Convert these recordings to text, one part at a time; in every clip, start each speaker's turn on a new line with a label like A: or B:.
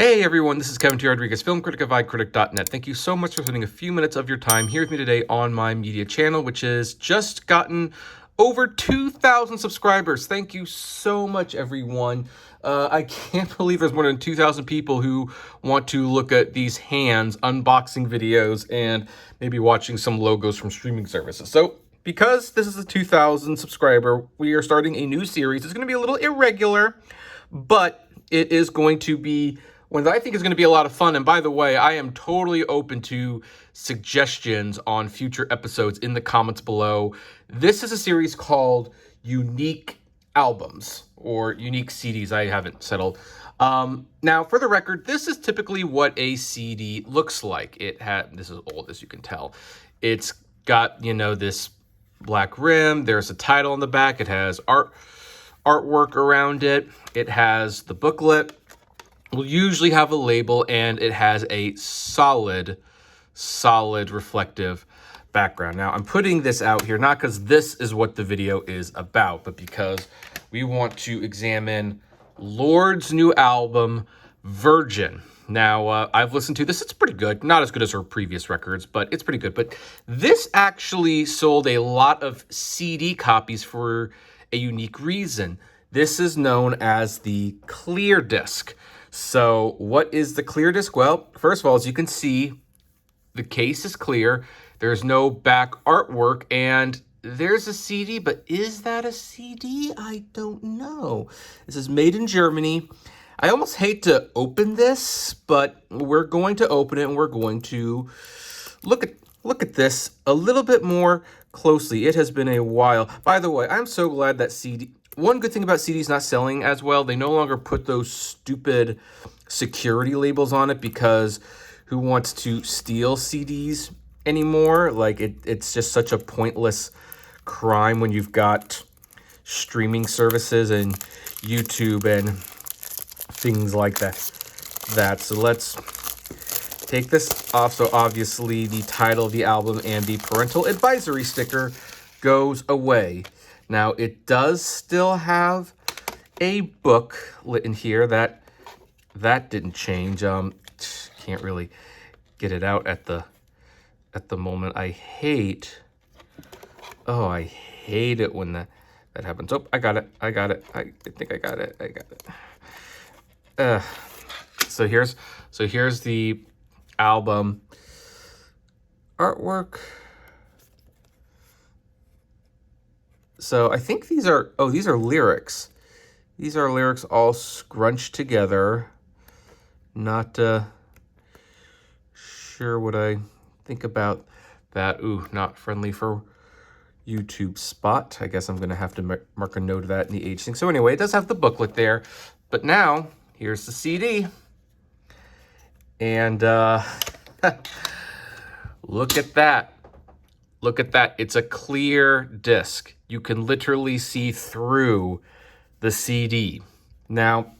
A: Hey everyone, this is Kevin T. Rodriguez, film critic of iCritic.net. Thank you so much for spending a few minutes of your time here with me today on my media channel, which has just gotten over 2,000 subscribers. Thank you so much, everyone. I can't believe there's more than 2,000 people who want to look at these hands, unboxing videos, and maybe watching some logos from streaming services. So, because this is a 2,000 subscriber, we are starting a new series. It's going to be a little irregular, but it is going to be one that I think is going to be a lot of fun. And by the way, I am totally open to suggestions on future episodes in the comments below. This is a series called Unique Albums or Unique CDs. I haven't settled. Now, for the record, this is typically what a CD looks like. This is old, as you can tell. It's got, this black rim. There's a title on the back. It has artwork around it. It has the booklet. Will usually have a label, and it has a solid reflective background. Now, I'm putting this out here not because this is what the video is about, but because we want to examine Lorde's new album, Virgin. Now, I've listened to this. It's pretty good. Not as good as her previous records, but it's pretty good. But this actually sold a lot of CD copies for a unique reason. This is known as the clear disc. So what is the clear disc? Well, first of all, as you can see, the case is clear. There's no back artwork, and there's a CD, but is that a CD? I don't know. This is made in Germany. I almost hate to open this, but we're going to open it, and we're going to look at this a little bit more closely. It has been a while. By the way, I'm so glad that one good thing about CDs not selling as well, they no longer put those stupid security labels on it, because who wants to steal CDs anymore? Like, it's just such a pointless crime when you've got streaming services and YouTube and things like that. So let's take this off. So obviously the title of the album and the parental advisory sticker goes away. Now, it does still have a booklet in here. That didn't change. Can't really get it out at the moment. I hate it when that happens. Oh, I got it. I think I got it. So here's the album artwork. So I think these are lyrics. These are lyrics all scrunched together. Not sure what I think about that. Ooh, not friendly for YouTube spot. I guess I'm going to have to mark a note of that in the age thing. So anyway, it does have the booklet there. But now, here's the CD. And look at that. Look at that. It's a clear disc. You can literally see through the CD. Now,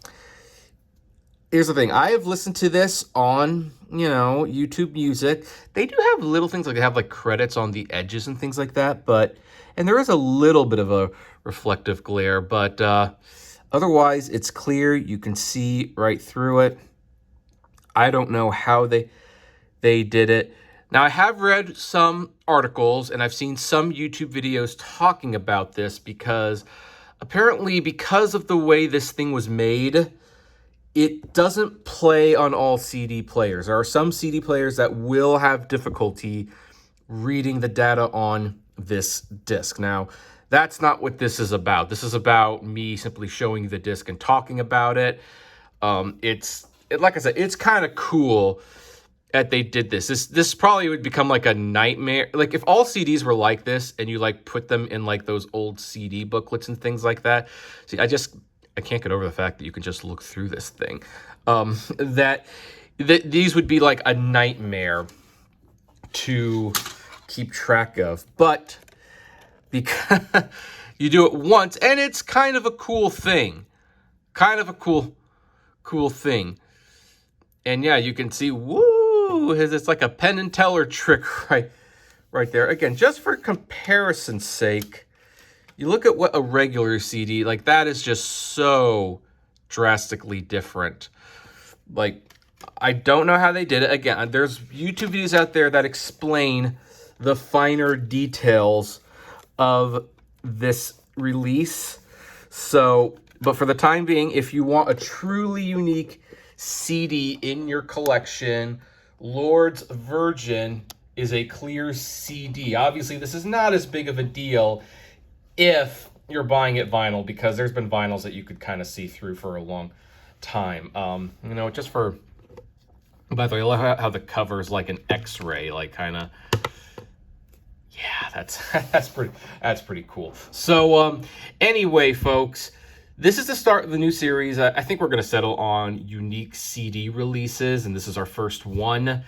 A: here's the thing. I have listened to this on, YouTube Music. They do have little things, like they have like credits on the edges and things like that. And there is a little bit of a reflective glare, but otherwise it's clear. You can see right through it. I don't know how they did it. Now, I have read some articles, and I've seen some YouTube videos talking about this, because apparently, because of the way this thing was made, it doesn't play on all CD players. There are some CD players that will have difficulty reading the data on this disc. Now, that's not what this is about. This is about me simply showing you the disc and talking about it. Like I said, it's kind of cool that they did this. This probably would become like a nightmare. Like, if all CDs were like this and you like put them in like those old CD booklets and things like that. See, I can't get over the fact that you can just look through this thing. That these would be like a nightmare to keep track of. But because you do it once, and it's kind of a cool thing. Kind of a cool thing. And yeah, you can see, woo! It's like a Penn and Teller trick right there. Again, just for comparison's sake, you look at what a regular CD, like that is just so drastically different. Like I don't know how they did it. Again, there's YouTube videos out there that explain the finer details of this release. So, but for the time being, if you want a truly unique CD in your collection, Lorde's Virgin is a clear CD. Obviously, this is not as big of a deal if you're buying it vinyl, because there's been vinyls that you could kind of see through for a long time. You know, just for, by the way, I love how the cover is like an X-ray, like kind of, yeah, that's pretty cool. So anyway, folks, this is the start of the new series. I think we're going to settle on unique CD releases, and this is our first one.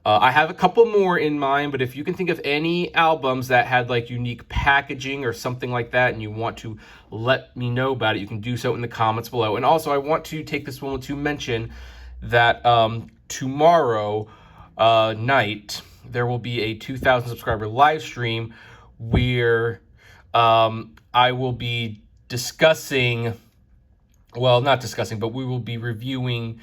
A: I have a couple more in mind, but if you can think of any albums that had like unique packaging or something like that, and you want to let me know about it, you can do so in the comments below. And also, I want to take this moment to mention that tomorrow night, there will be a 2,000 subscriber live stream where I will be discussing, well, not discussing, but we will be reviewing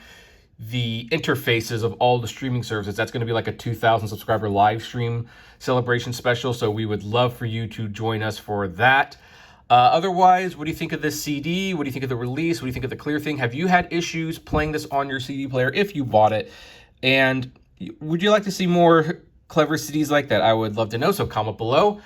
A: the interfaces of all the streaming services. That's going to be like a 2,000 subscriber live stream celebration special. So we would love for you to join us for that. Otherwise, what do you think of this CD? What do you think of the release? What do you think of the clear thing? Have you had issues playing this on your CD player if you bought it? And would you like to see more clever CDs like that? I would love to know, so comment below.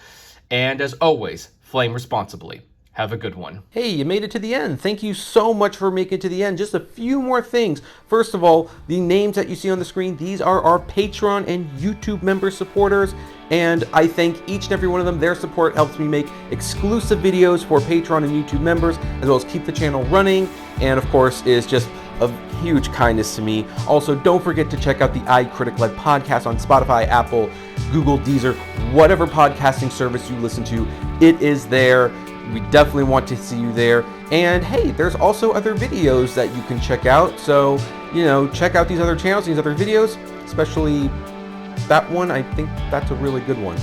A: And as always, flame responsibly. Have a good one.
B: Hey, you made it to the end. Thank you so much for making it to the end. Just a few more things. First of all, the names that you see on the screen, these are our Patreon and YouTube member supporters. And I thank each and every one of them. Their support helps me make exclusive videos for Patreon and YouTube members, as well as keep the channel running. And of course, is just a huge kindness to me. Also, don't forget to check out the iCritic-led podcast on Spotify, Apple, Google, Deezer, whatever podcasting service you listen to. It is there. We definitely want to see you there. And hey, there's also other videos that you can check out. So, you know, check out these other channels, these other videos, especially that one. I think that's a really good one.